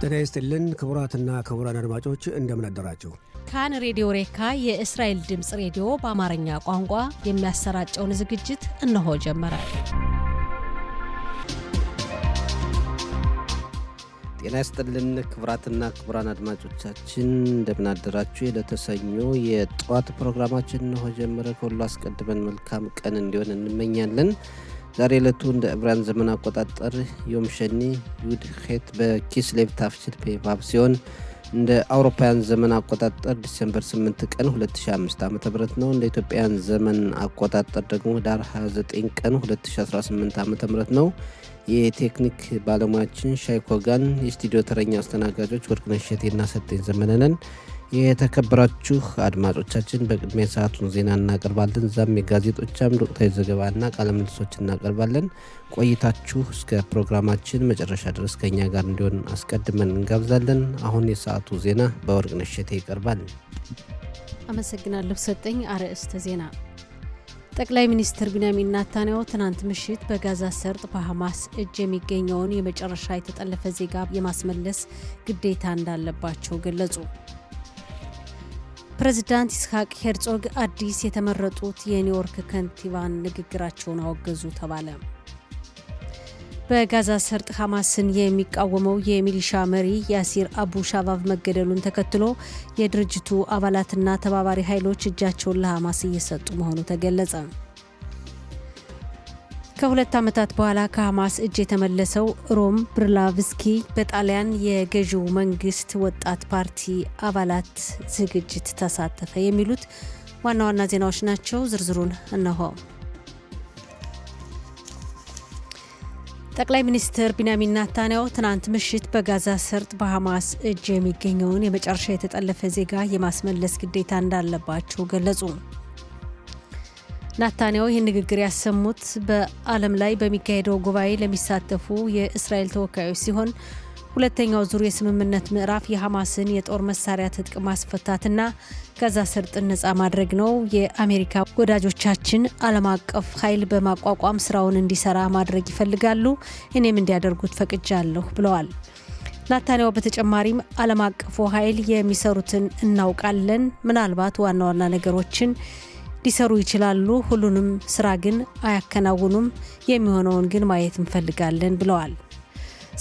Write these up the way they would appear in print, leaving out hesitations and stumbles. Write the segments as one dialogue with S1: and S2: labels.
S1: ጤና ይስጥልን ክቡራትና ክቡራን አድማጮች እንደምን አደራችሁ።
S2: ካን ሬዲዮ ሬካ የእስራኤል ድምጽ ሬዲዮ በአማርኛ ቋንቋ የሚያሰራጨውን ዝግጅት እነሆ ጀመረ።
S3: ጤና ይስጥልን ክቡራትና ክቡራን አድማጮቻችን እንደምን አደራችሁ። ለተሰኞ የጧት ፕሮግራማችን እነሆ ጀመረ። ከሁሉ አስቀድመን መልካም ቀን እንዲሆን እንመኛለን። ዛሬ ዕለቱ እንደ ዕብራን ዘመን አቆጣጠር ዮም ሸኒ ዩድ ኼት በኪስሌቭ ታፍሲል ፔቫብ ሲሆን እንደ አውሮፓውያን ዘመን አቆጣጠር ዲሴምበር 8 ቀን 2005 ዓ.ም ነው። እንደ ኢትዮጵያውያን ዘመን አቆጣጠር ደግሞ ዳር 29 ቀን 2018 ዓ.ም ነው። የቴክኒክ ባለሙያችን ሻይኮጋን፣ የስቱዲዮ ተረኛ አስተናጋጆች ወርቅነሽ እሸቴና ሰጠኝ ዘመነ ነን። የተከበራችሁ አድማጮቻችን በቅድሚያ ሰዓቱን ዜና እናቀርባለን። ዛም የጋዜጦች አምድ ወቅታዊ ዘገባና ቃለ ምልልሶች እናቀርባለን። ቆይታችሁ እስከ ፕሮግራማችን መጨረሻ ድረስ ከኛ ጋር እንዲሆን አስቀድመን እንጋብዛለን። አሁን የሰዓቱ ዜና በወርቅነሽ እሸቴ ይቀርባል።
S2: አመሰግናለሁ ሰጠኝ። አርዕስተ ዜና። ጠቅላይ ሚኒስትር ቢንያሚን ኔታንያሁ ትናንት ምሽት በጋዛ ሰርጥ በሐማስ እጅ የሚገኘውን የመጨረሻ የተጠለፈ ዜጋ የማስመለስ ግዴታ እንዳለባቸው ገለጹ። ፕሬዚዳንት ይስሐቅ ሄርጾግ አዲስ የተመረጡት የኒውዮርክ ከንቲባን ንግግራቸውን አወገዙ ተባለ። በጋዛ ሰርጥ ሐማስን የሚቃወመው የሚሊሻ መሪ ያሲር አቡ ሻባብ መገደሉን ተከትሎ የድርጅቱ አባላትና ተባባሪ ኃይሎች እጃቸውን ለሐማስ እየሰጡ መሆኑ ተገለጸ። ከሁለት ዓመታት በኋላ ከሐማስ እጅ የተመለሰው ሮም ብርላቭስኪ በጣሊያን የገዢው መንግስት ወጣት ፓርቲ አባላት ዝግጅት ተሳተፈ። የሚሉት ዋና ዋና ዜናዎች ናቸው። ዝርዝሩን እነሆ። ጠቅላይ ሚኒስትር ቢንያሚን ኔታንያሁ ትናንት ምሽት በጋዛ ሰርጥ በሐማስ እጅ የሚገኘውን የመጨረሻ የተጠለፈ ዜጋ የማስመለስ ግዴታ እንዳለባቸው ገለጹ። ኔታንያሁ ይህን ንግግር ያሰሙት በዓለም ላይ በሚካሄደው ጉባኤ ለሚሳተፉ የእስራኤል ተወካዮች ሲሆን ሁለተኛው ዙር የስምምነት ምዕራፍ የሐማስን የጦር መሳሪያ ትጥቅ ማስፈታትና ጋዛ ሰርጥን ነጻ ማድረግ ነው። የአሜሪካ ወዳጆቻችን ዓለም አቀፍ ኃይል በማቋቋም ስራውን እንዲሰራ ማድረግ ይፈልጋሉ፣ እኔም እንዲያደርጉት ፈቅጃለሁ ብለዋል። ኔታንያሁ በተጨማሪም ዓለም አቀፉ ኃይል የሚሰሩትን እናውቃለን፣ ምናልባት ዋና ዋና ነገሮችን ሊሰሩ ይችላሉ፣ ሁሉንም ስራ ግን አያከናውኑም፣ የሚሆነውን ግን ማየት እንፈልጋለን ብለዋል።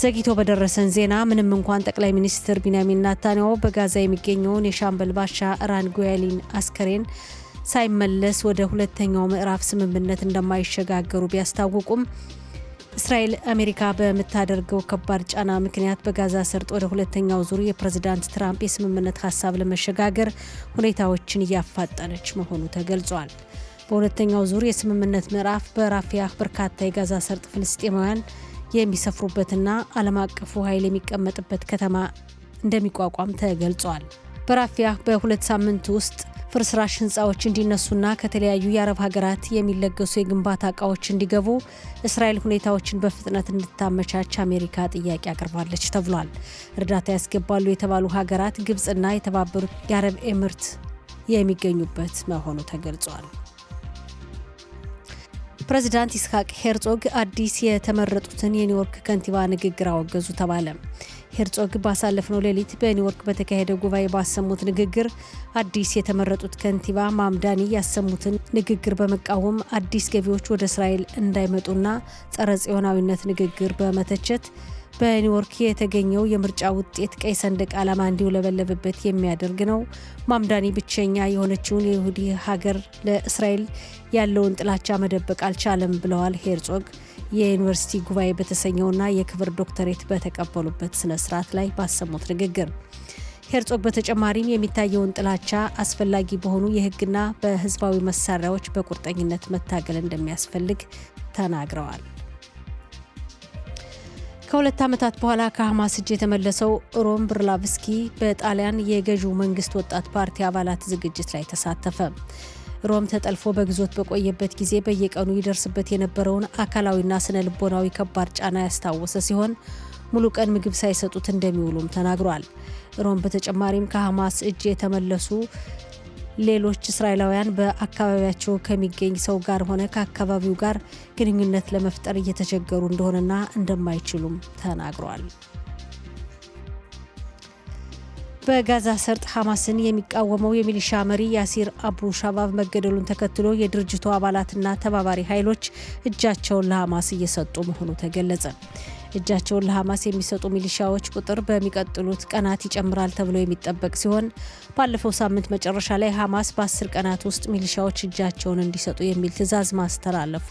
S2: ዘግይቶ በደረሰን ዜና ምንም እንኳን ጠቅላይ ሚኒስትር ቢንያሚን ኔታንያሁ በጋዛ የሚገኘውን የሻምበል ባሻ ራንጉያሊን አስከሬን ሳይመለስ ወደ ሁለተኛው ምዕራፍ ስምምነት እንደማይሸጋገሩ ቢያስታውቁም እስራኤል አሜሪካ በምታደርገው ከባድ ጫና ምክንያት በጋዛ ሰርጥ ወደ ሁለተኛው ዙር የፕሬዝዳንት ትራምፕ የስምምነት ሀሳብ ለመሸጋገር ሁኔታዎችን እያፋጠነች መሆኑ ተገልጿል። በሁለተኛው ዙር የስምምነት ምዕራፍ በራፊያህ በርካታ የጋዛ ሰርጥ ፍልስጤማውያን የሚሰፍሩበትና ዓለም አቀፉ ኃይል የሚቀመጥበት ከተማ እንደሚቋቋም ተገልጿል። በራፊያህ በሁለት ሳምንት ውስጥ ፍርስራሽ ህንፃዎች እንዲነሱና ከተለያዩ የአረብ ሀገራት የሚለገሱ የግንባታ እቃዎች እንዲገቡ እስራኤል ሁኔታዎችን በፍጥነት እንድታመቻች አሜሪካ ጥያቄ አቅርባለች ተብሏል። እርዳታ ያስገባሉ የተባሉ ሀገራት ግብጽና የተባበሩት የአረብ ኤምሬት የሚገኙበት መሆኑ ተገልጿል። ፕሬዚዳንት ይስሐቅ ሄርጾግ አዲስ የተመረጡትን የኒውዮርክ ከንቲባ ንግግር አወገዙ ተባለ። ሄርጾግ ባሳለፍነው ሌሊት በኒውዮርክ በተካሄደ ጉባኤ ባሰሙት ንግግር አዲስ የተመረጡት ከንቲባ ማምዳኒ ያሰሙትን ንግግር በመቃወም አዲስ ገቢዎች ወደ እስራኤል እንዳይመጡና ጸረ ጽዮናዊነት ንግግር በመተቸት በኒውዮርክ የተገኘው የምርጫ ውጤት ቀይ ሰንደቅ ዓላማ እንዲውለበለብበት የሚያደርግ ነው። ማምዳኒ ብቸኛ የሆነችውን የይሁዲ ሀገር ለእስራኤል ያለውን ጥላቻ መደበቅ አልቻለም ብለዋል። ሄርጾግ የዩኒቨርሲቲ ጉባኤ በተሰኘውና የክብር ዶክተሬት በተቀበሉበት ስነ ስርዓት ላይ ባሰሙት ንግግር ሄርጾግ በተጨማሪም የሚታየውን ጥላቻ አስፈላጊ በሆኑ የህግና በህዝባዊ መሳሪያዎች በቁርጠኝነት መታገል እንደሚያስፈልግ ተናግረዋል። ከሁለት ዓመታት በኋላ ከሐማስ እጅ የተመለሰው ሮም ብርላቭስኪ በጣሊያን የገዢው መንግስት ወጣት ፓርቲ አባላት ዝግጅት ላይ ተሳተፈ። ሮም ተጠልፎ በግዞት በቆየበት ጊዜ በየቀኑ ይደርስበት የነበረውን አካላዊና ስነ ልቦናዊ ከባድ ጫና ያስታወሰ ሲሆን ሙሉ ቀን ምግብ ሳይሰጡት እንደሚውሉም ተናግሯል። ሮም በተጨማሪም ከሐማስ እጅ የተመለሱ ሌሎች እስራኤላውያን በአካባቢያቸው ከሚገኝ ሰው ጋር ሆነ ከአካባቢው ጋር ግንኙነት ለመፍጠር እየተቸገሩ እንደሆነና እንደማይችሉም ተናግሯል። በጋዛ ሰርጥ ሐማስን የሚቃወመው የሚሊሻ መሪ ያሲር አቡ ሻባብ መገደሉን ተከትሎ የድርጅቱ አባላትና ተባባሪ ኃይሎች እጃቸውን ለሐማስ እየሰጡ መሆኑ ተገለጸ። እጃቸውን ለሐማስ የሚሰጡ ሚሊሻዎች ቁጥር በሚቀጥሉት ቀናት ይጨምራል ተብሎ የሚጠበቅ ሲሆን ባለፈው ሳምንት መጨረሻ ላይ ሐማስ በ10 ቀናት ውስጥ ሚሊሻዎች እጃቸውን እንዲሰጡ የሚል ትዕዛዝ ማስተላለፉ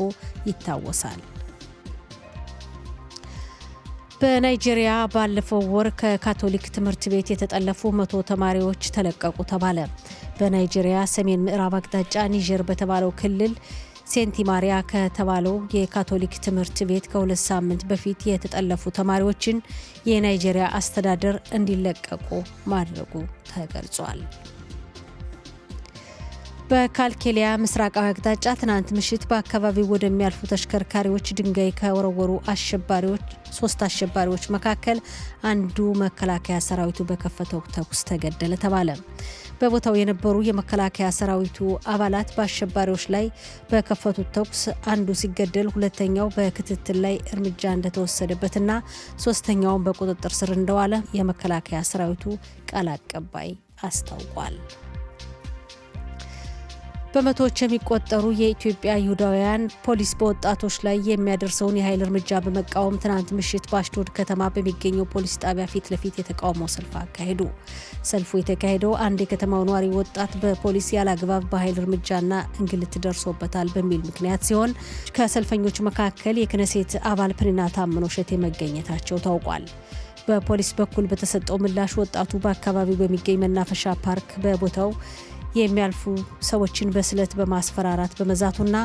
S2: ይታወሳል። በናይጄሪያ ባለፈው ወር ከካቶሊክ ትምህርት ቤት የተጠለፉ 100 ተማሪዎች ተለቀቁ ተባለ። በናይጄሪያ ሰሜን ምዕራብ አቅጣጫ ኒጀር በተባለው ክልል ሴንቲ ማሪያ ከተባለው የካቶሊክ ትምህርት ቤት ከ2 ሳምንት በፊት የተጠለፉ ተማሪዎችን የናይጄሪያ አስተዳደር እንዲለቀቁ ማድረጉ ተገልጿል። በካልኬሊያ ምስራቃዊ አቅጣጫ ትናንት ምሽት በአካባቢው ወደሚያልፉ ተሽከርካሪዎች ድንጋይ ከወረወሩ 3 አሸባሪዎች መካከል አንዱ መከላከያ ሰራዊቱ በከፈተው ተኩስ ተገደለ ተባለ። በቦታው የነበሩ የመከላከያ ሰራዊቱ አባላት በአሸባሪዎች ላይ በከፈቱት ተኩስ አንዱ ሲገደል፣ ሁለተኛው በክትትል ላይ እርምጃ እንደተወሰደበትና ሶስተኛውን በቁጥጥር ስር እንደዋለ የመከላከያ ሰራዊቱ ቃል አቀባይ አስታውቋል። በመቶዎች የሚቆጠሩ የኢትዮጵያ ይሁዳውያን ፖሊስ በወጣቶች ላይ የሚያደርሰውን የኃይል እርምጃ በመቃወም ትናንት ምሽት በአሽዶድ ከተማ በሚገኘው ፖሊስ ጣቢያ ፊት ለፊት የተቃውሞ ሰልፍ አካሄዱ። ሰልፉ የተካሄደው አንድ የከተማው ነዋሪ ወጣት በፖሊስ ያላግባብ በኃይል እርምጃና እንግልት ደርሶበታል በሚል ምክንያት ሲሆን ከሰልፈኞቹ መካከል የክነሴት አባል ፕሪና ታምኖ ሸቴ መገኘታቸው ታውቋል። በፖሊስ በኩል በተሰጠው ምላሽ ወጣቱ በአካባቢው በሚገኝ መናፈሻ ፓርክ በቦታው የሚያልፉ ሰዎችን በስለት በማስፈራራት በመዛቱና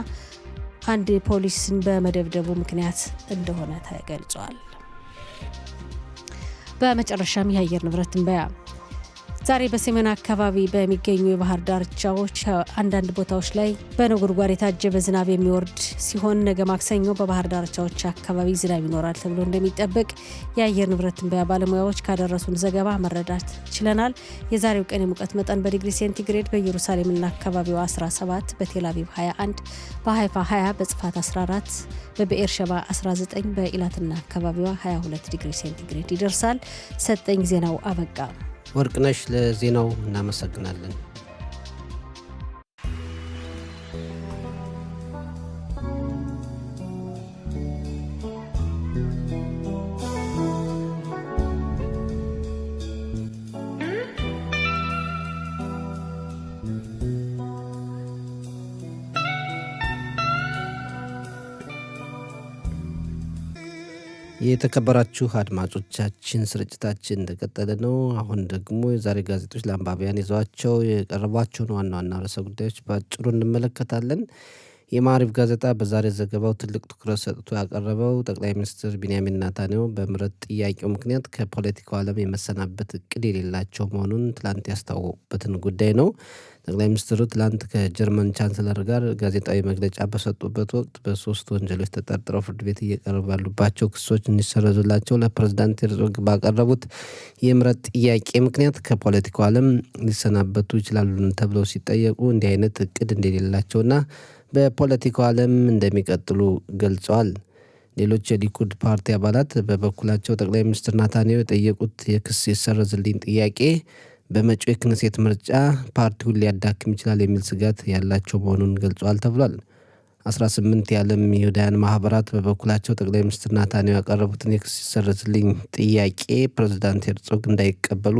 S2: አንድ ፖሊስን በመደብደቡ ምክንያት እንደሆነ ተገልጿል። በመጨረሻም የአየር ንብረት ትንበያ። ዛሬ በሰሜን አካባቢ በሚገኙ የባህር ዳርቻዎች አንዳንድ ቦታዎች ላይ በነጎድጓድ የታጀበ ዝናብ የሚወርድ ሲሆን ነገ ማክሰኞ በባህር ዳርቻዎች አካባቢ ዝናብ ይኖራል ተብሎ እንደሚጠበቅ የአየር ንብረት ትንበያ ባለሙያዎች ካደረሱን ዘገባ መረዳት ችለናል። የዛሬው ቀን የሙቀት መጠን በዲግሪ ሴንቲግሬድ በኢየሩሳሌምና አካባቢዋ 17፣ በቴል አቪቭ 21፣ በሃይፋ 20፣ በጽፋት 14፣ በብኤርሸባ 19፣ በኢላትና አካባቢዋ 22 ዲግሪ ሴንቲግሬድ ይደርሳል። ሰጠኝ ዜናው አበቃ።
S3: ወርቅነሽ ለዜናው እናመሰግናለን። የተከበራችሁ አድማጮቻችን ስርጭታችን እንደቀጠለ ነው። አሁን ደግሞ የዛሬ ጋዜጦች ለአንባቢያን ይዘዋቸው የቀረቧቸውን ዋና ዋና ርዕሰ ጉዳዮች በአጭሩ እንመለከታለን። የማዕሪፍ ጋዜጣ በዛሬ ዘገባው ትልቅ ትኩረት ሰጥቶ ያቀረበው ጠቅላይ ሚኒስትር ቢንያሚን ኔታንያሁ በምህረት ጥያቄው ምክንያት ከፖለቲካው ዓለም የመሰናበት እቅድ የሌላቸው መሆኑን ትላንት ያስታወቁበትን ጉዳይ ነው። ጠቅላይ ሚኒስትሩ ትላንት ከጀርመን ቻንስለር ጋር ጋዜጣዊ መግለጫ በሰጡበት ወቅት በ3 ወንጀሎች ተጠርጥረው ፍርድ ቤት እየቀረቡ ያሉባቸው ክሶች እንዲሰረዙላቸው ለፕሬዝዳንት ሄርዞግ ባቀረቡት የምህረት ጥያቄ ምክንያት ከፖለቲካው ዓለም ሊሰናበቱ ይችላሉ ተብለው ሲጠየቁ እንዲህ አይነት እቅድ እንደሌላቸውና በፖለቲካው ዓለም እንደሚቀጥሉ ገልጸዋል። ሌሎች የሊኩድ ፓርቲ አባላት በበኩላቸው ጠቅላይ ሚኒስትር ኔታንያሁ የጠየቁት የክስ ይሰረዝልኝ ጥያቄ በመጪው የክነሴት ምርጫ ፓርቲውን ሊያዳክም ይችላል የሚል ስጋት ያላቸው መሆኑን ገልጸዋል ተብሏል። 18 የዓለም ይሁዳውያን ማህበራት በበኩላቸው ጠቅላይ ሚኒስትር ኔታንያሁ ያቀረቡትን የክስ ይሰረዝልኝ ጥያቄ ፕሬዝዳንት ሄርዞግ እንዳይቀበሉ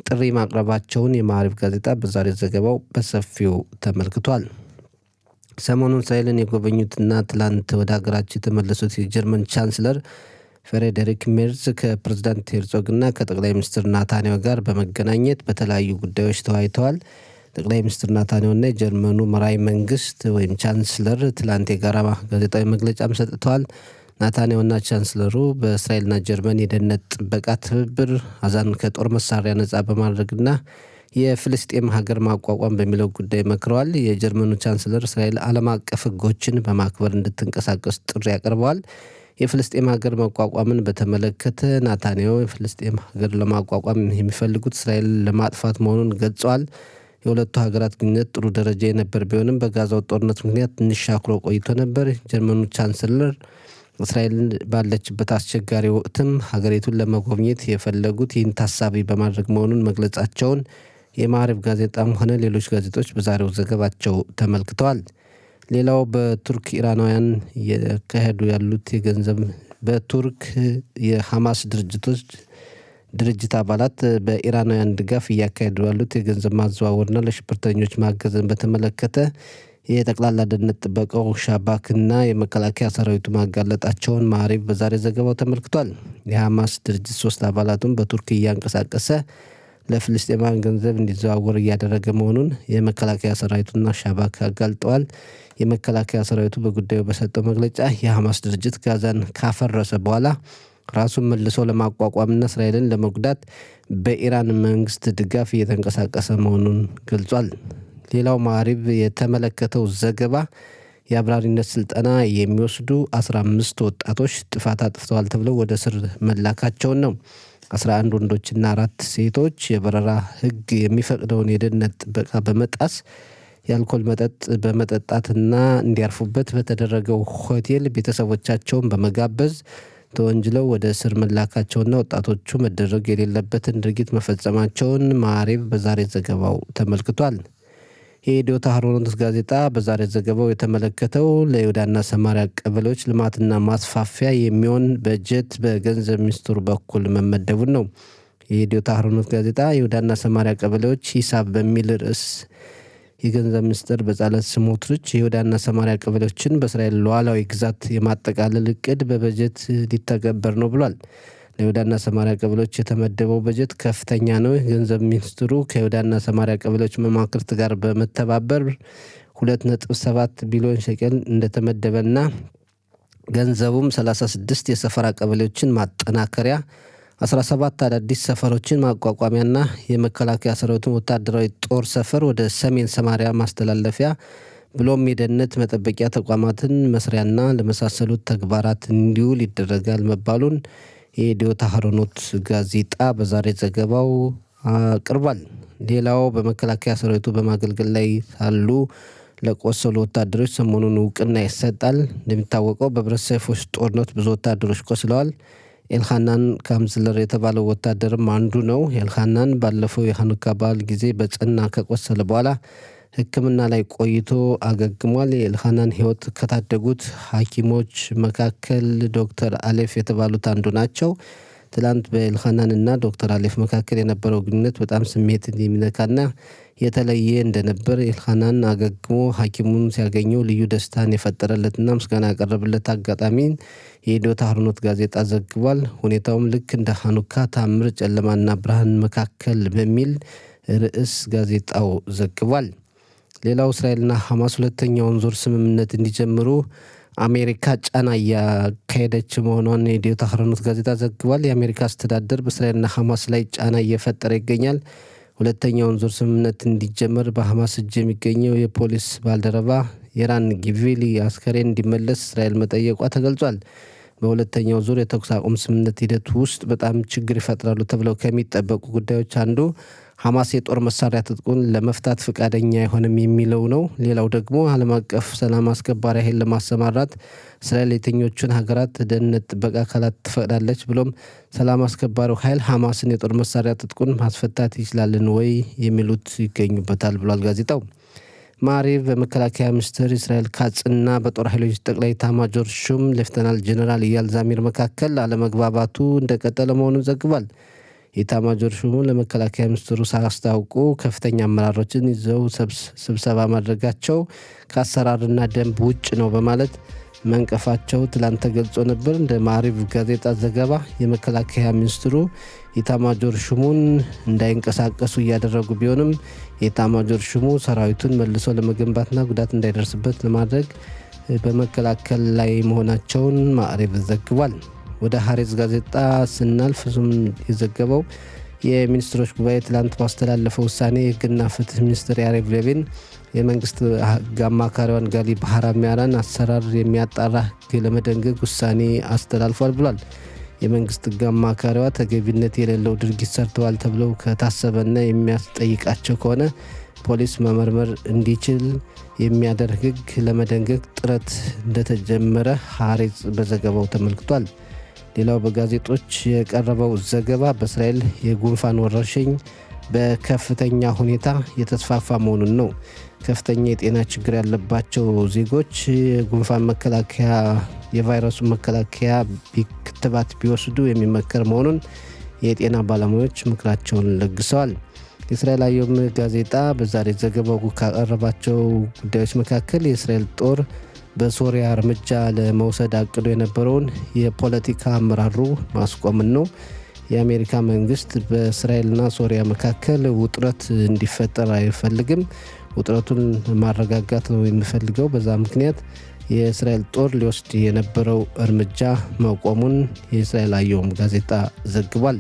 S3: ጥሪ ማቅረባቸውን የማዕሪፍ ጋዜጣ በዛሬ ዘገባው በሰፊው ተመልክቷል። ሰሞኑን እስራኤልን የጎበኙትና ትላንት ወደ ሀገራቸው የተመለሱት የጀርመን ቻንስለር ፍሬዴሪክ ሜርዝ ከፕሬዝዳንት ሄርዞግና ከጠቅላይ ሚኒስትር ኔታንያሁ ጋር በመገናኘት በተለያዩ ጉዳዮች ተወያይተዋል። ጠቅላይ ሚኒስትር ኔታንያሁና የጀርመኑ መራሄ መንግስት ወይም ቻንስለር ትላንት የጋራ ጋዜጣዊ መግለጫም ሰጥተዋል። ኔታንያሁና ቻንስለሩ በእስራኤልና ጀርመን የደህንነት ጥበቃ ትብብር አዛን ከጦር መሳሪያ ነጻ በማድረግና የፍልስጤም ሀገር ማቋቋም በሚለው ጉዳይ መክረዋል። የጀርመኑ ቻንስለር እስራኤል ዓለም አቀፍ ሕጎችን በማክበር እንድትንቀሳቀስ ጥሪ አቅርበዋል። የፍልስጤም ሀገር መቋቋምን በተመለከተ ኔታንያሁ የፍልስጤም ሀገር ለማቋቋም የሚፈልጉት እስራኤል ለማጥፋት መሆኑን ገልጸዋል። የሁለቱ ሀገራት ግንኙነት ጥሩ ደረጃ የነበር ቢሆንም በጋዛው ጦርነት ምክንያት ትንሽ ሻክሮ ቆይቶ ነበር። ጀርመኑ ቻንስለር እስራኤል ባለችበት አስቸጋሪ ወቅትም ሀገሪቱን ለመጎብኘት የፈለጉት ይህን ታሳቢ በማድረግ መሆኑን መግለጻቸውን የማዕሪፍ ጋዜጣም ሆነ ሌሎች ጋዜጦች በዛሬው ዘገባቸው ተመልክተዋል። ሌላው በቱርክ ኢራናውያን እያካሄዱ ያሉት በቱርክ የሐማስ ድርጅት አባላት በኢራናውያን ድጋፍ እያካሄዱ ያሉት የገንዘብ ማዘዋወርና ለሽብርተኞች ማገዝን በተመለከተ የጠቅላላ ደህንነት ጥበቃው ሻባክና የመከላከያ ሰራዊቱ ማጋለጣቸውን ማዕሪፍ በዛሬ ዘገባው ተመልክቷል። የሐማስ ድርጅት 3 አባላቱን በቱርክ እያንቀሳቀሰ ለፍልስጤማውያን ገንዘብ እንዲዘዋወር እያደረገ መሆኑን የመከላከያ ሰራዊቱና ሻባክ አጋልጠዋል። የመከላከያ ሰራዊቱ በጉዳዩ በሰጠው መግለጫ የሐማስ ድርጅት ጋዛን ካፈረሰ በኋላ ራሱን መልሶ ለማቋቋምና እስራኤልን ለመጉዳት በኢራን መንግስት ድጋፍ እየተንቀሳቀሰ መሆኑን ገልጿል። ሌላው ማዕሪፍ የተመለከተው ዘገባ የአብራሪነት ስልጠና የሚወስዱ 15 ወጣቶች ጥፋት አጥፍተዋል ተብለው ወደ እስር መላካቸውን ነው። 11 ወንዶችና 4 ሴቶች የበረራ ሕግ የሚፈቅደውን የደህንነት ጥበቃ በመጣስ የአልኮል መጠጥ በመጠጣትና እንዲያርፉበት በተደረገው ሆቴል ቤተሰቦቻቸውን በመጋበዝ ተወንጅለው ወደ እስር መላካቸውና ወጣቶቹ መደረግ የሌለበትን ድርጊት መፈጸማቸውን ማዕሪፍ በዛሬ ዘገባው ተመልክቷል። የኢዲዮት አህሮኖት ጋዜጣ በዛሬ ዘገባው የተመለከተው ለይሁዳና ሰማሪያ ቀበሌዎች ልማትና ማስፋፊያ የሚሆን በጀት በገንዘብ ሚኒስትሩ በኩል መመደቡን ነው። የኢዲዮት አህሮኖት ጋዜጣ ይሁዳና ሰማሪያ ቀበሌዎች ሂሳብ በሚል ርዕስ የገንዘብ ሚኒስትር በጻለት ስሞትሪች የይሁዳና ሰማሪያ ቀበሌዎችን በእስራኤል ሉዓላዊ ግዛት የማጠቃለል እቅድ በበጀት ሊተገበር ነው ብሏል። ለይሁዳና ሰማሪያ ቀበሌዎች የተመደበው በጀት ከፍተኛ ነው። የገንዘብ ሚኒስትሩ ከይሁዳና ሰማሪያ ቀበሌዎች መማክርት ጋር በመተባበር 2.7 ቢሊዮን ሸቀል እንደተመደበና ገንዘቡም 36 የሰፈራ ቀበሌዎችን ማጠናከሪያ፣ 17 አዳዲስ ሰፈሮችን ማቋቋሚያና የመከላከያ ሰራዊቱን ወታደራዊ ጦር ሰፈር ወደ ሰሜን ሰማሪያ ማስተላለፊያ ብሎም የደህንነት መጠበቂያ ተቋማትን መስሪያና ለመሳሰሉት ተግባራት እንዲውል ይደረጋል መባሉን የኢዲዮት አህሮኖት ጋዜጣ በዛሬ ዘገባው አቅርቧል። ሌላው በመከላከያ ሰራዊቱ በማገልገል ላይ ሳሉ ለቆሰሉ ወታደሮች ሰሞኑን እውቅና ይሰጣል። እንደሚታወቀው በብረት ሰይፎች ጦርነት ብዙ ወታደሮች ቆስለዋል። ኤልሃናን ካምዝለር የተባለው ወታደርም አንዱ ነው። ኤልሃናን ባለፈው የሃኑካ በዓል ጊዜ በጽና ከቆሰለ በኋላ ሕክምና ላይ ቆይቶ አገግሟል። የኤልሃናን ሕይወት ከታደጉት ሐኪሞች መካከል ዶክተር አሌፍ የተባሉት አንዱ ናቸው። ትላንት በኤልሃናን እና ዶክተር አሌፍ መካከል የነበረው ግንኙነት በጣም ስሜትን የሚነካና የተለየ እንደነበር ኤልሃናን አገግሞ ሐኪሙን ሲያገኘው ልዩ ደስታን የፈጠረለትና ምስጋና ያቀረበለት አጋጣሚን የኢዲዮት አህሮኖት ጋዜጣ ዘግቧል። ሁኔታውም ልክ እንደ ሃኑካ ታምር ጨለማና ብርሃን መካከል በሚል ርዕስ ጋዜጣው ዘግቧል። ሌላው እስራኤልና ሐማስ ሁለተኛውን ዙር ስምምነት እንዲጀምሩ አሜሪካ ጫና እያካሄደች መሆኗን የኢዲዮት አህሮኖት ጋዜጣ ዘግቧል። የአሜሪካ አስተዳደር በእስራኤልና ሐማስ ላይ ጫና እየፈጠረ ይገኛል። ሁለተኛውን ዙር ስምምነት እንዲጀመር በሐማስ እጅ የሚገኘው የፖሊስ ባልደረባ የራን ጊቪሊ አስከሬን እንዲመለስ እስራኤል መጠየቋ ተገልጿል። በሁለተኛው ዙር የተኩስ አቁም ስምምነት ሂደት ውስጥ በጣም ችግር ይፈጥራሉ ተብለው ከሚጠበቁ ጉዳዮች አንዱ ሐማስ የጦር መሳሪያ ትጥቁን ለመፍታት ፈቃደኛ አይሆንም የሚለው ነው። ሌላው ደግሞ ዓለም አቀፍ ሰላም አስከባሪ ኃይል ለማሰማራት እስራኤል የትኞቹን ሀገራት ደህንነት ጥበቃ አካላት ትፈቅዳለች፣ ብሎም ሰላም አስከባሪው ኃይል ሐማስን የጦር መሳሪያ ትጥቁን ማስፈታት ይችላልን ወይ የሚሉት ይገኙበታል ብሏል ጋዜጣው። ማዕሪፍ በመከላከያ ሚኒስትር እስራኤል ካጽና በጦር ኃይሎች ጠቅላይ ኤታማዦር ሹም ሌፍተናል ጀነራል ኢያል ዛሚር መካከል አለመግባባቱ እንደቀጠለ መሆኑን ዘግቧል። ኤታማዦር ሹሙ ለመከላከያ ሚኒስትሩ ሳያስታውቁ ከፍተኛ አመራሮችን ይዘው ስብሰባ ማድረጋቸው ከአሰራርና ደንብ ውጭ ነው በማለት መንቀፋቸው ትላንት ተገልጾ ነበር። እንደ ማዕሪፍ ጋዜጣ ዘገባ የመከላከያ ሚኒስትሩ ኤታማዦር ሹሙን እንዳይንቀሳቀሱ እያደረጉ ቢሆንም ኤታማዦር ሹሙ ሰራዊቱን መልሶ ለመገንባትና ጉዳት እንዳይደርስበት ለማድረግ በመከላከል ላይ መሆናቸውን ማዕሪፍ ዘግቧል። ወደ ሐሬዝ ጋዜጣ ስናልፍ ዙም የዘገበው የሚኒስትሮች ጉባኤ ትላንት ባስተላለፈው ውሳኔ የሕግና ፍትህ ሚኒስትር ያሪቭ ሌቪን የመንግስት ሕግ አማካሪዋን ጋሊ ባህራ ሚያራን አሰራር የሚያጣራ ሕግ ለመደንገግ ውሳኔ አስተላልፏል ብሏል። የመንግስት ሕግ አማካሪዋ ተገቢነት የሌለው ድርጊት ሰርተዋል ተብለው ከታሰበና የሚያስጠይቃቸው ከሆነ ፖሊስ መመርመር እንዲችል የሚያደርግ ሕግ ለመደንገግ ጥረት እንደተጀመረ ሐሬጽ በዘገባው ተመልክቷል። ሌላው በጋዜጦች የቀረበው ዘገባ በእስራኤል የጉንፋን ወረርሽኝ በከፍተኛ ሁኔታ የተስፋፋ መሆኑን ነው። ከፍተኛ የጤና ችግር ያለባቸው ዜጎች የጉንፋን መከላከያ የቫይረሱ መከላከያ ክትባት ቢወስዱ የሚመከር መሆኑን የጤና ባለሙያዎች ምክራቸውን ለግሰዋል። የእስራኤል አየም ጋዜጣ በዛሬ ዘገባው ካቀረባቸው ጉዳዮች መካከል የእስራኤል ጦር በሶሪያ እርምጃ ለመውሰድ አቅዶ የነበረውን የፖለቲካ አመራሩ ማስቆምን ነው። የአሜሪካ መንግስት በእስራኤልና ሶሪያ መካከል ውጥረት እንዲፈጠር አይፈልግም። ውጥረቱን ማረጋጋት ነው የሚፈልገው። በዛ ምክንያት የእስራኤል ጦር ሊወስድ የነበረው እርምጃ መቆሙን የእስራኤል አየም ጋዜጣ ዘግቧል።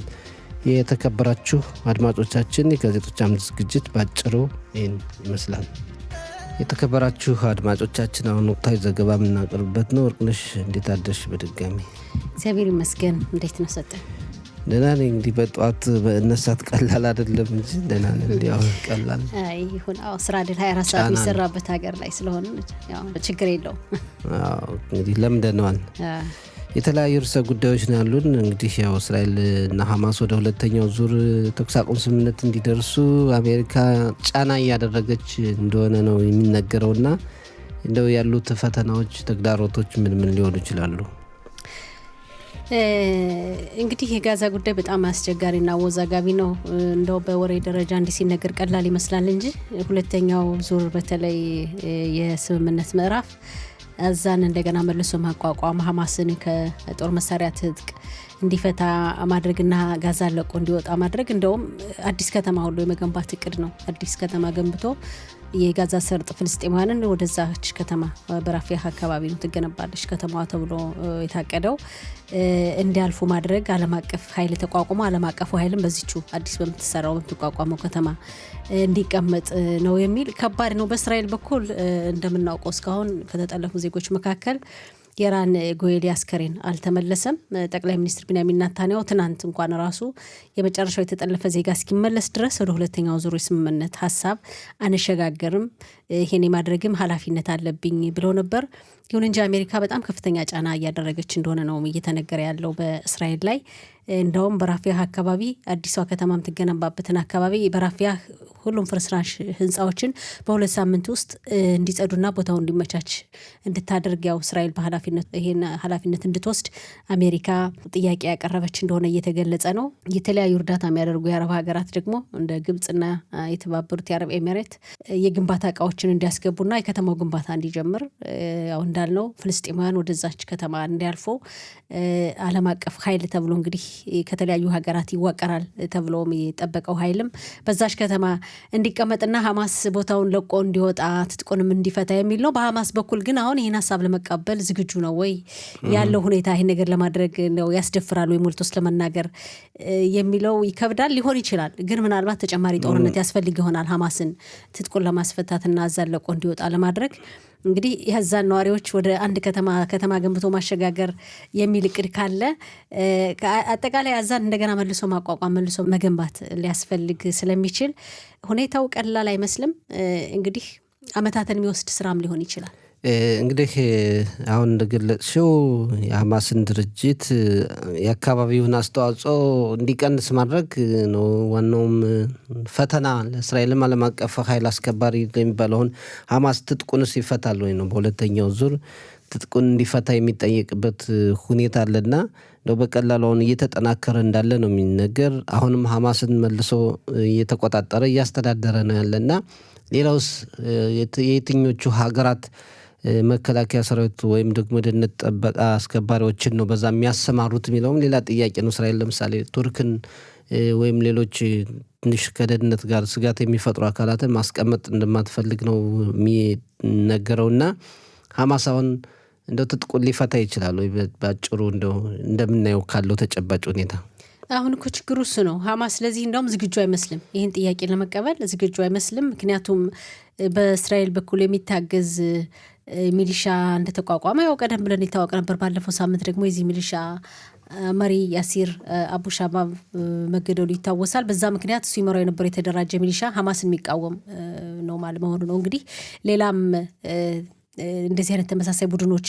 S3: የተከበራችሁ አድማጮቻችን የጋዜጦች አምድ ዝግጅት ባጭሩ ይህን ይመስላል። የተከበራችሁ አድማጮቻችን አሁን ወቅታዊ ዘገባ የምናቀርብበት ነው። ወርቅነሽ እንዴት አደርሽ? በድጋሚ
S2: እግዚአብሔር ይመስገን። እንዴት ነው ሰጠ?
S3: ደህና ነኝ። እንግዲህ በጠዋት በእነሳት ቀላል አይደለም እንጂ ደህና ነኝ። እንዲያው ቀላል
S2: ይሁን። ስራ አይደል 24 ሰዓት የሚሰራበት ሀገር ላይ ስለሆነ ያው ችግር የለውም።
S3: እንግዲህ ለምደነዋል። የተለያዩ ርዕሰ ጉዳዮች ነው ያሉን። እንግዲህ ያው እስራኤል እና ሐማስ ወደ ሁለተኛው ዙር ተኩስ አቁም ስምምነት እንዲደርሱ አሜሪካ ጫና እያደረገች እንደሆነ ነው የሚነገረውና እንደው ያሉት ፈተናዎች፣ ተግዳሮቶች ምን ሊሆኑ ይችላሉ?
S2: እንግዲህ የጋዛ ጉዳይ በጣም አስቸጋሪና አወዛጋቢ ነው። እንደው በወሬ ደረጃ እንዲህ ሲነገር ቀላል ይመስላል እንጂ ሁለተኛው ዙር በተለይ የስምምነት ምዕራፍ አዛን እንደገና መልሶ ማቋቋም፣ ሐማስን ከጦር መሳሪያ ትጥቅ እንዲፈታ ማድረግና ጋዛ ለቆ እንዲወጣ ማድረግ እንደውም አዲስ ከተማ ሁሉ የመገንባት እቅድ ነው። አዲስ ከተማ ገንብቶ የጋዛ ሰርጥ ፍልስጤማውያንን ወደዛች ከተማ በራፊያ አካባቢ ነው ትገነባለች ከተማዋ ተብሎ የታቀደው እንዲያልፉ ማድረግ፣ ዓለም አቀፍ ኃይል ተቋቁሞ ዓለም አቀፉ ኃይልም በዚቹ አዲስ በምትሰራው በምትቋቋመው ከተማ እንዲቀመጥ ነው የሚል ከባድ ነው። በእስራኤል በኩል እንደምናውቀው እስካሁን ከተጠለፉ ዜጎች መካከል የራን ጎየሊ አስከሬን አልተመለሰም። ጠቅላይ ሚኒስትር ቢንያሚን ኔታንያሁ ትናንት እንኳን ራሱ የመጨረሻው የተጠለፈ ዜጋ እስኪመለስ ድረስ ወደ ሁለተኛው ዙር ስምምነት ሀሳብ አንሸጋገርም፣ ይሄን የማድረግም ኃላፊነት አለብኝ ብለው ነበር። ይሁን እንጂ አሜሪካ በጣም ከፍተኛ ጫና እያደረገች እንደሆነ ነው እየተነገረ ያለው በእስራኤል ላይ። እንደውም በራፊያ አካባቢ አዲሷ ከተማ የምትገነባበትን አካባቢ በራፊያ ሁሉም ፍርስራሽ ህንፃዎችን በሁለት ሳምንት ውስጥ እንዲጸዱና ቦታው እንዲመቻች እንድታደርግ ያው እስራኤል ይሄን ኃላፊነት እንድትወስድ አሜሪካ ጥያቄ ያቀረበች እንደሆነ እየተገለጸ ነው። የተለያዩ እርዳታ የሚያደርጉ የአረብ ሀገራት ደግሞ እንደ ግብጽና የተባበሩት የአረብ ኤሚሬት የግንባታ እቃዎችን እንዲያስገቡና የከተማው ግንባታ እንዲጀምር ያው እንዳልነው ፍልስጤማውያን ወደዛች ከተማ እንዲያልፉ ዓለም አቀፍ ኃይል ተብሎ እንግዲህ ከተለያዩ ሀገራት ይዋቀራል ተብሎም የጠበቀው ኃይልም በዛች ከተማ እንዲቀመጥና ሐማስ ቦታውን ለቆ እንዲወጣ ትጥቁንም እንዲፈታ የሚል ነው። በሐማስ በኩል ግን አሁን ይህን ሀሳብ ለመቀበል ዝግጁ ነው ወይ ያለው ሁኔታ ይህን ነገር ለማድረግ ነው ያስደፍራል ወይ ሞልቶስ ለመናገር የሚለው ይከብዳል። ሊሆን ይችላል ግን ምናልባት ተጨማሪ ጦርነት ያስፈልግ ይሆናል ሐማስን ትጥቁን ለማስፈታትና አዛን ለቆ እንዲወጣ ለማድረግ። እንግዲህ የዛን ነዋሪዎች ወደ አንድ ከተማ ገንብቶ ማሸጋገር የሚል እቅድ ካለ አጠቃላይ አዛን እንደገና መልሶ ማቋቋም መልሶ መገንባት ሊያስፈልግ ስለሚችል ሁኔታው ቀላል አይመስልም። እንግዲህ አመታትን የሚወስድ ስራም ሊሆን ይችላል።
S3: እንግዲህ አሁን እንደገለጽሽው የሐማስን ድርጅት የአካባቢውን አስተዋጽኦ እንዲቀንስ ማድረግ ነው ዋናውም ፈተና ለእስራኤልም ዓለም አቀፍ ኃይል አስከባሪ ለሚባለውን ሐማስ ትጥቁንስ ይፈታል ወይ ነው በሁለተኛው ዙር ትጥቁን እንዲፈታ የሚጠየቅበት ሁኔታ አለና ነው በቀላሉ አሁን እየተጠናከረ እንዳለ ነው የሚነገር። አሁንም ሐማስን መልሶ እየተቆጣጠረ እያስተዳደረ ነው ያለና ሌላውስ የትኞቹ ሀገራት መከላከያ ሰራዊት ወይም ደግሞ ደህንነት ጥበቃ አስከባሪዎችን ነው በዛ የሚያሰማሩት የሚለውም ሌላ ጥያቄ ነው። እስራኤል ለምሳሌ ቱርክን ወይም ሌሎች ትንሽ ከደህንነት ጋር ስጋት የሚፈጥሩ አካላትን ማስቀመጥ እንደማትፈልግ ነው የሚነገረውና ሐማስ አሁን እንደው ትጥቁን ሊፈታ ይችላል ወይ? ባጭሩ እንደምናየው ካለው ተጨባጭ ሁኔታ
S2: አሁን እኮ ችግሩ እሱ ነው። ሐማስ ስለዚህ እንደውም ዝግጁ አይመስልም፣ ይህን ጥያቄ ለመቀበል ዝግጁ አይመስልም። ምክንያቱም በእስራኤል በኩል የሚታገዝ ሚሊሻ እንደተቋቋመ ያው ቀደም ብለን ይታወቅ ነበር። ባለፈው ሳምንት ደግሞ የዚህ ሚሊሻ መሪ ያሲር አቡ ሻባብ መገደሉ ይታወሳል። በዛ ምክንያት እሱ ይመራው የነበረው የተደራጀ ሚሊሻ ሐማስን የሚቃወም ነው ማለት መሆኑ ነው። እንግዲህ ሌላም እንደዚህ አይነት ተመሳሳይ ቡድኖች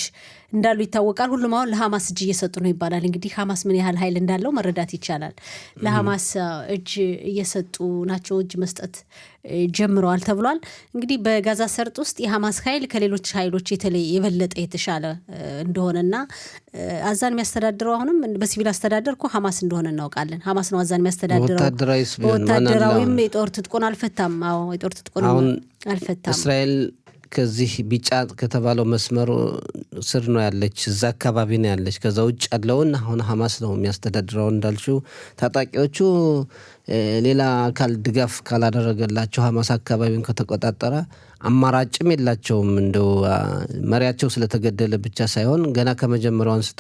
S2: እንዳሉ ይታወቃል። ሁሉም አሁን ለሐማስ እጅ እየሰጡ ነው ይባላል። እንግዲህ ሐማስ ምን ያህል ኃይል እንዳለው መረዳት ይቻላል። ለሐማስ እጅ እየሰጡ ናቸው፣ እጅ መስጠት ጀምረዋል ተብሏል። እንግዲህ በጋዛ ሰርጥ ውስጥ የሐማስ ኃይል ከሌሎች ኃይሎች የበለጠ የተሻለ እንደሆነና አዛን የሚያስተዳድረው አሁንም በሲቪል አስተዳደር እኮ ሐማስ እንደሆነ እናውቃለን። ሐማስ ነው አዛን የሚያስተዳድረው። ወታደራዊም የጦር ትጥቁን አልፈታም። አዎ የጦር ትጥቁን አልፈታም።
S3: እስራኤል ከዚህ ቢጫ ከተባለው መስመሩ ስር ነው ያለች፣ እዛ አካባቢ ነው ያለች። ከዛ ውጭ ያለውን አሁን ሐማስ ነው የሚያስተዳድረው። እንዳልሽው ታጣቂዎቹ ሌላ አካል ድጋፍ ካላደረገላቸው ሐማስ አካባቢውን ከተቆጣጠረ አማራጭም የላቸውም። እንደው መሪያቸው ስለተገደለ ብቻ ሳይሆን ገና ከመጀመሪያው አንስቶ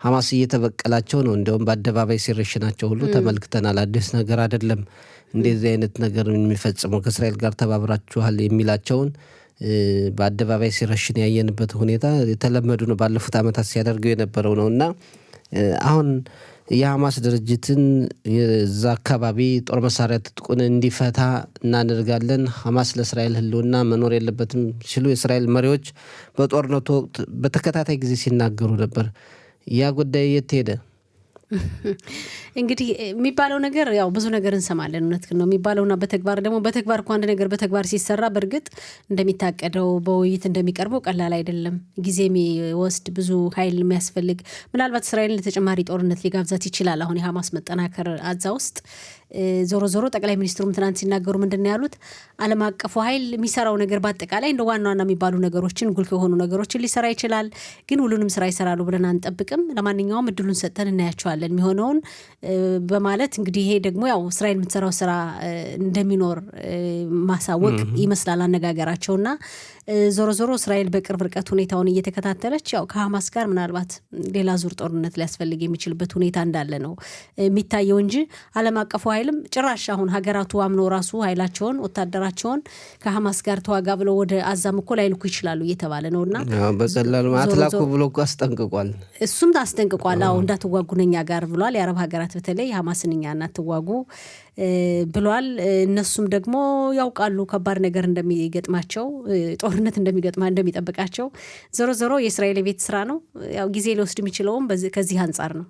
S3: ሐማስ እየተበቀላቸው ነው። እንደውም በአደባባይ ሲረሽናቸው ሁሉ ተመልክተናል። አዲስ ነገር አይደለም። እንደዚህ አይነት ነገር የሚፈጽመው ከእስራኤል ጋር ተባብራችኋል የሚላቸውን በአደባባይ ሲረሽን ያየንበት ሁኔታ የተለመዱ ነው። ባለፉት ዓመታት ሲያደርገው የነበረው ነው እና አሁን የሐማስ ድርጅትን የዛ አካባቢ ጦር መሳሪያ ትጥቁን እንዲፈታ እናደርጋለን፣ ሐማስ ለእስራኤል ሕልውና መኖር የለበትም ሲሉ የእስራኤል መሪዎች በጦርነቱ ወቅት በተከታታይ ጊዜ ሲናገሩ ነበር። ያ ጉዳይ የት ሄደ?
S2: እንግዲህ የሚባለው ነገር ያው ብዙ ነገር እንሰማለን። እውነት ነው የሚባለውና በተግባር ደግሞ በተግባር እኮ አንድ ነገር በተግባር ሲሰራ በእርግጥ እንደሚታቀደው በውይይት እንደሚቀርበው ቀላል አይደለም። ጊዜ የሚወስድ ብዙ ኃይል የሚያስፈልግ ምናልባት እስራኤልን ለተጨማሪ ጦርነት ሊጋብዛት ይችላል። አሁን የሐማስ መጠናከር አዛ ውስጥ ዞሮ ዞሮ ጠቅላይ ሚኒስትሩም ትናንት ሲናገሩ ምንድን ያሉት ዓለም አቀፉ ኃይል የሚሰራው ነገር በአጠቃላይ እንደ ዋና ዋና የሚባሉ ነገሮችን ጉልህ የሆኑ ነገሮችን ሊሰራ ይችላል፣ ግን ሁሉንም ስራ ይሰራሉ ብለን አንጠብቅም። ለማንኛውም እድሉን ሰጥተን እናያቸዋለን የሚሆነውን በማለት እንግዲህ ይሄ ደግሞ ያው እስራኤል የምትሰራው ስራ እንደሚኖር ማሳወቅ ይመስላል አነጋገራቸውና ዞሮ ዞሮ እስራኤል በቅርብ ርቀት ሁኔታውን እየተከታተለች ያው ከሐማስ ጋር ምናልባት ሌላ ዙር ጦርነት ሊያስፈልግ የሚችልበት ሁኔታ እንዳለ ነው የሚታየው እንጂ ዓለም አቀፉ ኃይልም ጭራሽ አሁን ሀገራቱ አምነው ራሱ ኃይላቸውን ወታደራቸውን ከሐማስ ጋር ተዋጋ ብለው ወደ አዛም እኮ ላይልኩ ይችላሉ እየተባለ ነውና
S3: በቀላሉ አትላኩ ብሎ እኮ አስጠንቅቋል።
S2: እሱም አስጠንቅቋል። አዎ እንዳትዋጉ ነኛ ጋር ብሏል። የአረብ ሀገራት በተለይ ሐማስን እኛ እናትዋጉ ብሏል። እነሱም ደግሞ ያውቃሉ ከባድ ነገር እንደሚገጥማቸው፣ ጦርነት እንደሚጠብቃቸው። ዞሮ ዞሮ የእስራኤል ቤት ስራ ነው። ያው ጊዜ ሊወስድ የሚችለውም ከዚህ አንጻር ነው።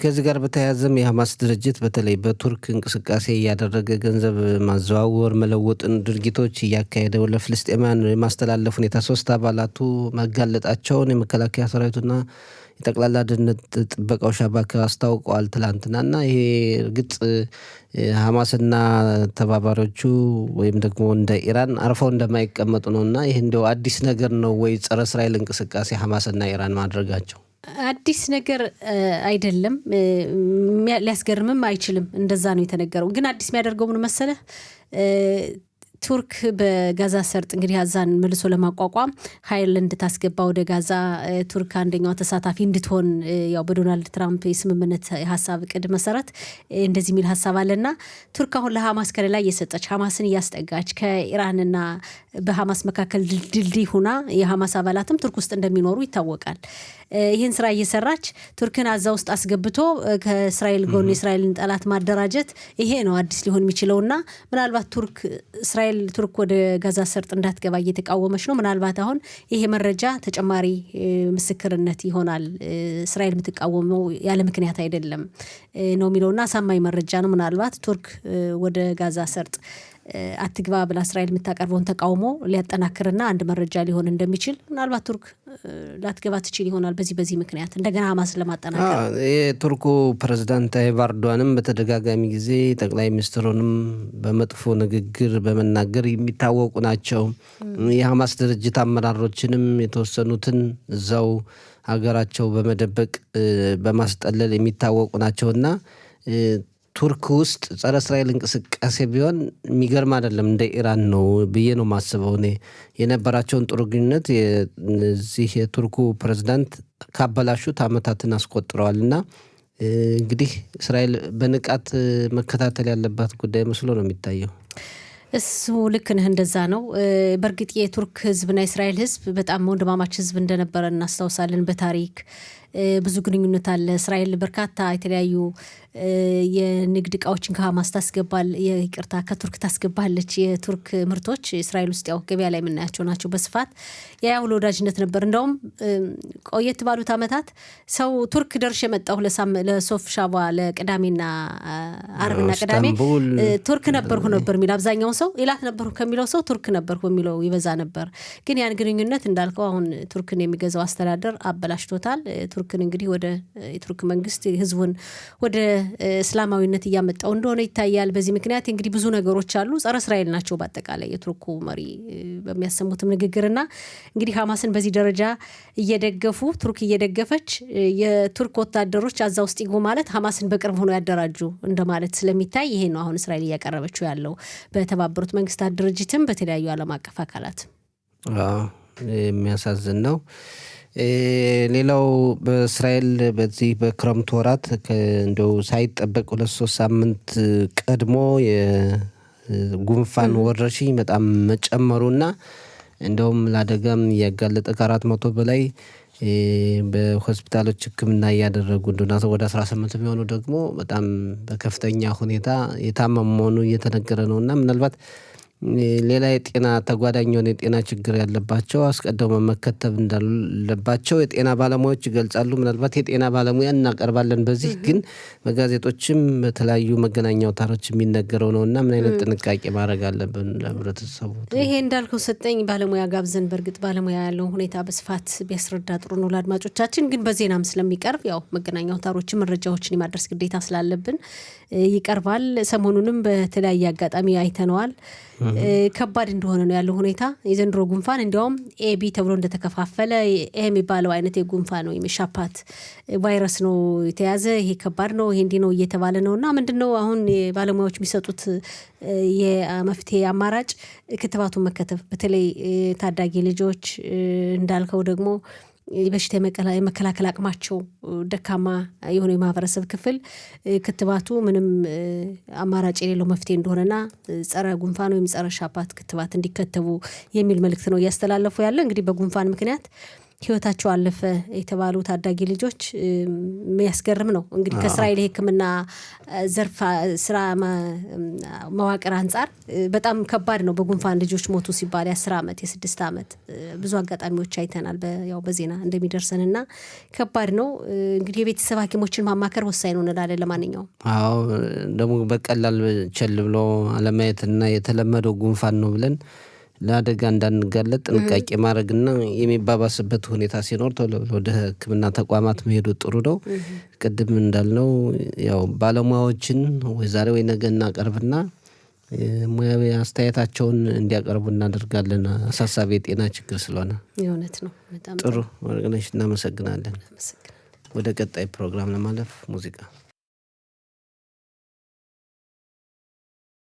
S3: ከዚህ ጋር በተያያዘም የሐማስ ድርጅት በተለይ በቱርክ እንቅስቃሴ እያደረገ ገንዘብ ማዘዋወር መለወጥን ድርጊቶች እያካሄደው ለፍልስጤማውያን የማስተላለፍ ሁኔታ 3 አባላቱ መጋለጣቸውን የመከላከያ ሰራዊቱና የጠቅላላ ደህንነት ጥበቃው ሻባክ አስታውቀዋል ትላንትናና ይሄ እርግጥ ሐማስና ተባባሪዎቹ ወይም ደግሞ እንደ ኢራን አርፈው እንደማይቀመጡ ነውና ይሄ እንደው አዲስ ነገር ነው ወይ? ጸረ እስራኤል እንቅስቃሴ ሐማስና ኢራን ማድረጋቸው
S2: አዲስ ነገር አይደለም፣ ሊያስገርምም አይችልም። እንደዛ ነው የተነገረው። ግን አዲስ የሚያደርገው ምን መሰለህ? ቱርክ በጋዛ ሰርጥ እንግዲህ አዛን መልሶ ለማቋቋም ኃይል እንድታስገባ ወደ ጋዛ ቱርክ አንደኛው ተሳታፊ እንድትሆን ያው በዶናልድ ትራምፕ የስምምነት ሀሳብ እቅድ መሰረት እንደዚህ የሚል ሀሳብ አለና ቱርክ አሁን ለሐማስ ከለላ እየሰጠች ሐማስን እያስጠጋች ከኢራንና በሐማስ መካከል ድልድይ ሁና የሐማስ አባላትም ቱርክ ውስጥ እንደሚኖሩ ይታወቃል። ይህን ስራ እየሰራች ቱርክን አዛ ውስጥ አስገብቶ ከእስራኤል ጎን የእስራኤልን ጠላት ማደራጀት ይሄ ነው አዲስ ሊሆን የሚችለውና ምናልባት ቱርክ ወደ ጋዛ ሰርጥ እንዳትገባ እየተቃወመች ነው። ምናልባት አሁን ይሄ መረጃ ተጨማሪ ምስክርነት ይሆናል። እስራኤል የምትቃወመው ያለ ምክንያት አይደለም ነው የሚለውና አሳማኝ መረጃ ነው። ምናልባት ቱርክ ወደ ጋዛ ሰርጥ አትግባ ብላ እስራኤል የምታቀርበውን ተቃውሞ ሊያጠናክርና አንድ መረጃ ሊሆን እንደሚችል ምናልባት ቱርክ ላትገባ ትችል ይሆናል። በዚህ ምክንያት እንደገና ሐማስን ለማጠናከር
S3: የቱርኩ ፕሬዝዳንት ታይብ ኤርዶጋንም በተደጋጋሚ ጊዜ ጠቅላይ ሚኒስትሩንም በመጥፎ ንግግር በመናገር የሚታወቁ ናቸው። የሐማስ ድርጅት አመራሮችንም የተወሰኑትን እዛው ሀገራቸው በመደበቅ በማስጠለል የሚታወቁ ናቸውና ቱርክ ውስጥ ጸረ እስራኤል እንቅስቃሴ ቢሆን የሚገርም አይደለም። እንደ ኢራን ነው ብዬ ነው ማስበው። እኔ የነበራቸውን ጥሩ ግንኙነት እዚህ የቱርኩ ፕሬዝዳንት ካበላሹት ዓመታትን አስቆጥረዋል እና እንግዲህ እስራኤል በንቃት መከታተል ያለባት ጉዳይ መስሎ ነው የሚታየው።
S2: እሱ ልክ ነህ፣ እንደዛ ነው። በእርግጥ የቱርክ ህዝብና የእስራኤል ህዝብ በጣም ወንድማማች ህዝብ እንደነበረ እናስታውሳለን በታሪክ ብዙ ግንኙነት አለ። እስራኤል በርካታ የተለያዩ የንግድ እቃዎችን ከሐማስ ከቱርክ ታስገባለች። የቱርክ ምርቶች እስራኤል ውስጥ ያው ገበያ ላይ የምናያቸው ናቸው በስፋት። ያው ለወዳጅነት ነበር። እንደውም ቆየት ባሉት ዓመታት ሰው ቱርክ ደርሼ መጣሁ ለሶፍ ሻባ ለቅዳሜና አርብና ቅዳሜ ቱርክ ነበርኩ ነበር የሚል አብዛኛው ሰው ኢላት ነበርኩ ከሚለው ሰው ቱርክ ነበርኩ የሚለው ይበዛ ነበር። ግን ያን ግንኙነት እንዳልከው አሁን ቱርክን የሚገዛው አስተዳደር አበላሽቶታል። ቱርክን እንግዲህ ወደ የቱርክ መንግስት ህዝቡን ወደ እስላማዊነት እያመጣው እንደሆነ ይታያል። በዚህ ምክንያት እንግዲህ ብዙ ነገሮች አሉ። ጸረ እስራኤል ናቸው በአጠቃላይ የቱርኩ መሪ በሚያሰሙትም ንግግርና እንግዲህ ሐማስን በዚህ ደረጃ እየደገፉ ቱርክ እየደገፈች የቱርክ ወታደሮች አዛ ውስጥ ይጎ ማለት ሐማስን በቅርብ ሆኖ ያደራጁ እንደማለት ስለሚታይ ይሄ ነው አሁን እስራኤል እያቀረበችው ያለው በተባበሩት መንግስታት ድርጅትም በተለያዩ ዓለም አቀፍ አካላት።
S3: የሚያሳዝን ነው። ሌላው በእስራኤል በዚህ በክረምት ወራት እንደው ሳይጠበቅ 2-3 ሳምንት ቀድሞ የጉንፋን ወረርሽኝ በጣም መጨመሩና እንደውም ለአደጋም ያጋለጠ ከ400 በላይ በሆስፒታሎች ሕክምና እያደረጉ እንደሆነ ወደ 18 የሚሆኑ ደግሞ በጣም በከፍተኛ ሁኔታ የታመሙ መሆኑ እየተነገረ ነውና ምናልባት ሌላ የጤና ተጓዳኝ የሆነ የጤና ችግር ያለባቸው አስቀድመው መከተብ እንዳለባቸው የጤና ባለሙያዎች ይገልጻሉ። ምናልባት የጤና ባለሙያ እናቀርባለን በዚህ ግን በጋዜጦችም በተለያዩ መገናኛ አውታሮች የሚነገረው ነውና ምን አይነት ጥንቃቄ ማድረግ አለብን ለህብረተሰቡ?
S2: ይሄ እንዳልከው ሰጠኝ ባለሙያ ጋብዘን በእርግጥ ባለሙያ ያለውን ሁኔታ በስፋት ቢያስረዳ ጥሩ ነው ለአድማጮቻችን። ግን በዜናም ስለሚቀርብ ያው መገናኛ አውታሮችን መረጃዎችን የማድረስ ግዴታ ስላለብን ይቀርባል። ሰሞኑንም በተለያየ አጋጣሚ አይተነዋል። ከባድ እንደሆነ ነው ያለው ሁኔታ። የዘንድሮ ጉንፋን እንዲያውም ኤቢ ተብሎ እንደተከፋፈለ የሚባለው አይነት የጉንፋን ነው የሻፓት ቫይረስ ነው የተያዘ። ይሄ ከባድ ነው፣ ይሄ እንዲህ ነው እየተባለ ነውና ምንድነው አሁን ባለሙያዎች የሚሰጡት የመፍትሄ አማራጭ ክትባቱን መከተብ። በተለይ ታዳጊ ልጆች እንዳልከው ደግሞ በሽታ የመከላከል አቅማቸው ደካማ የሆነ የማህበረሰብ ክፍል ክትባቱ ምንም አማራጭ የሌለው መፍትሄ እንደሆነና ጸረ ጉንፋን ወይም ጸረ ሻፓት ክትባት እንዲከተቡ የሚል መልእክት ነው እያስተላለፉ ያለ። እንግዲህ በጉንፋን ምክንያት ህይወታቸው አለፈ የተባሉ ታዳጊ ልጆች የሚያስገርም ነው። እንግዲህ ከእስራኤል ሕክምና ዘርፍ ስራ መዋቅር አንጻር በጣም ከባድ ነው። በጉንፋን ልጆች ሞቱ ሲባል የ10 ዓመት የ6 ዓመት ብዙ አጋጣሚዎች አይተናል ያው በዜና እንደሚደርሰንና ከባድ ነው። እንግዲህ የቤተሰብ ሐኪሞችን ማማከር ወሳኝ ነው እንላለን። ለማንኛውም
S3: ደግሞ በቀላል ቸል ብሎ አለማየትና የተለመደው ጉንፋን ነው ብለን ለአደጋ እንዳንጋለጥ ጥንቃቄ ማድረግና የሚባባስበት ሁኔታ ሲኖር ቶሎ ወደ ሕክምና ተቋማት መሄዱ ጥሩ ነው። ቅድም እንዳልነው ያው ባለሙያዎችን ወይ ዛሬ ወይ ነገ እናቀርብና ሙያዊ አስተያየታቸውን እንዲያቀርቡ እናደርጋለን። አሳሳቢ የጤና ችግር ስለሆነ
S2: የእውነት ነው። በጣም
S3: ጥሩ ወርቅነሽ፣ እናመሰግናለን። ወደ ቀጣይ ፕሮግራም ለማለፍ ሙዚቃ